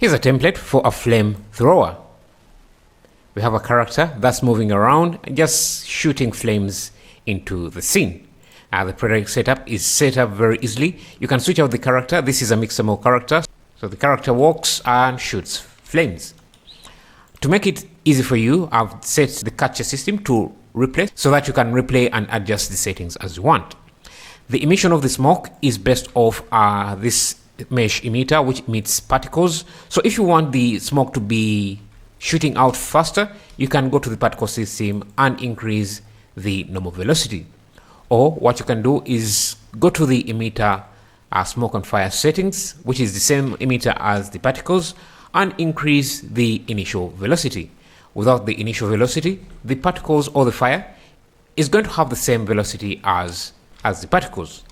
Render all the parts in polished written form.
Here's a template for a flamethrower. We have a character that's moving around and just shooting flames into the scene. The project setup is set up very easily. You can switch out the character. This is a mixer mode character. So the character walks and shoots flames. To make it easy for you, I've set the capture system to replay so that you can replay and adjust the settings as you want. The emission of the smoke is based off this mesh emitter, which emits particles. So if you want the smoke to be shooting out faster, you can go to the particle system and increase the normal velocity. Or what you can do is go to the emitter smoke and fire settings, which is the same emitter as the particles, and increase the initial velocity. Without the initial velocity, the particles or the fire is going to have the same velocity as the particles.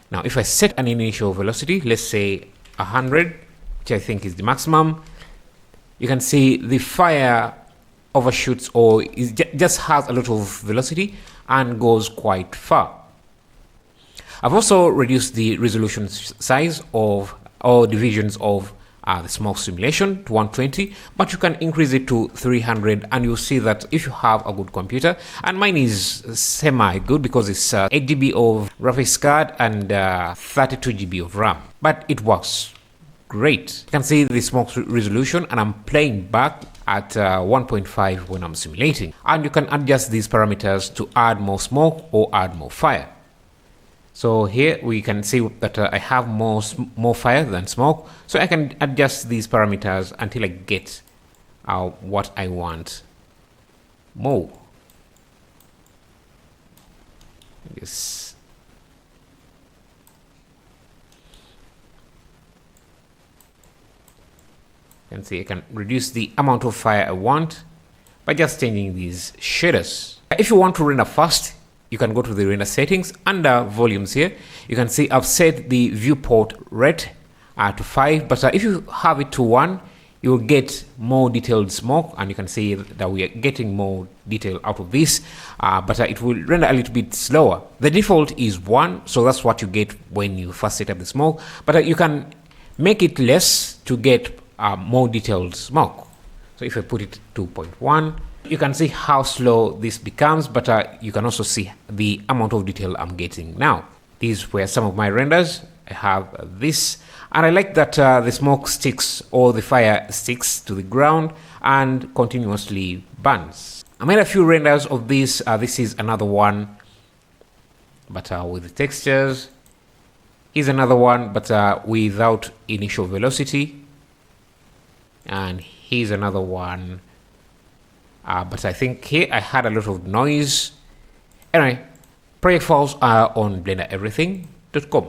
Now, if I set an initial velocity, let's say 100, which I think is the maximum, you can see the fire overshoots or just has a lot of velocity and goes quite far. I've also reduced the resolution size of or divisions of the smoke simulation to 120, but you can increase it to 300, and you'll see that if you have a good computer, and mine is semi good because it's 8 GB of graphics card and 32 GB of RAM, but it works great. You can see the smoke resolution, and I'm playing back at 1.5 when I'm simulating, and you can adjust these parameters to add more smoke or add more fire. So here we can see that I have more fire than smoke, so I can adjust these parameters until I get what I want more. Yes. You can see I can reduce the amount of fire I want by just changing these shaders. If you want to render fast, you can go to the render settings. Under volumes here, you can see I've set the viewport rate to 5, but if you have it to 1, you will get more detailed smoke, and you can see that we are getting more detail out of this, but it will render a little bit slower. The default is 1, so that's what you get when you first set up the smoke, but you can make it less to get more detailed smoke. So if I put it to 2.1, you can see how slow this becomes, but you can also see the amount of detail I'm getting now. These were some of my renders. I have this, and I like that the smoke sticks or the fire sticks to the ground and continuously burns. I made a few renders of this. This is another one, but with the textures. Here's another one, but without initial velocity. And here's another one. But I think here I had a lot of noise. Anyway, project files are on blendereverything.com.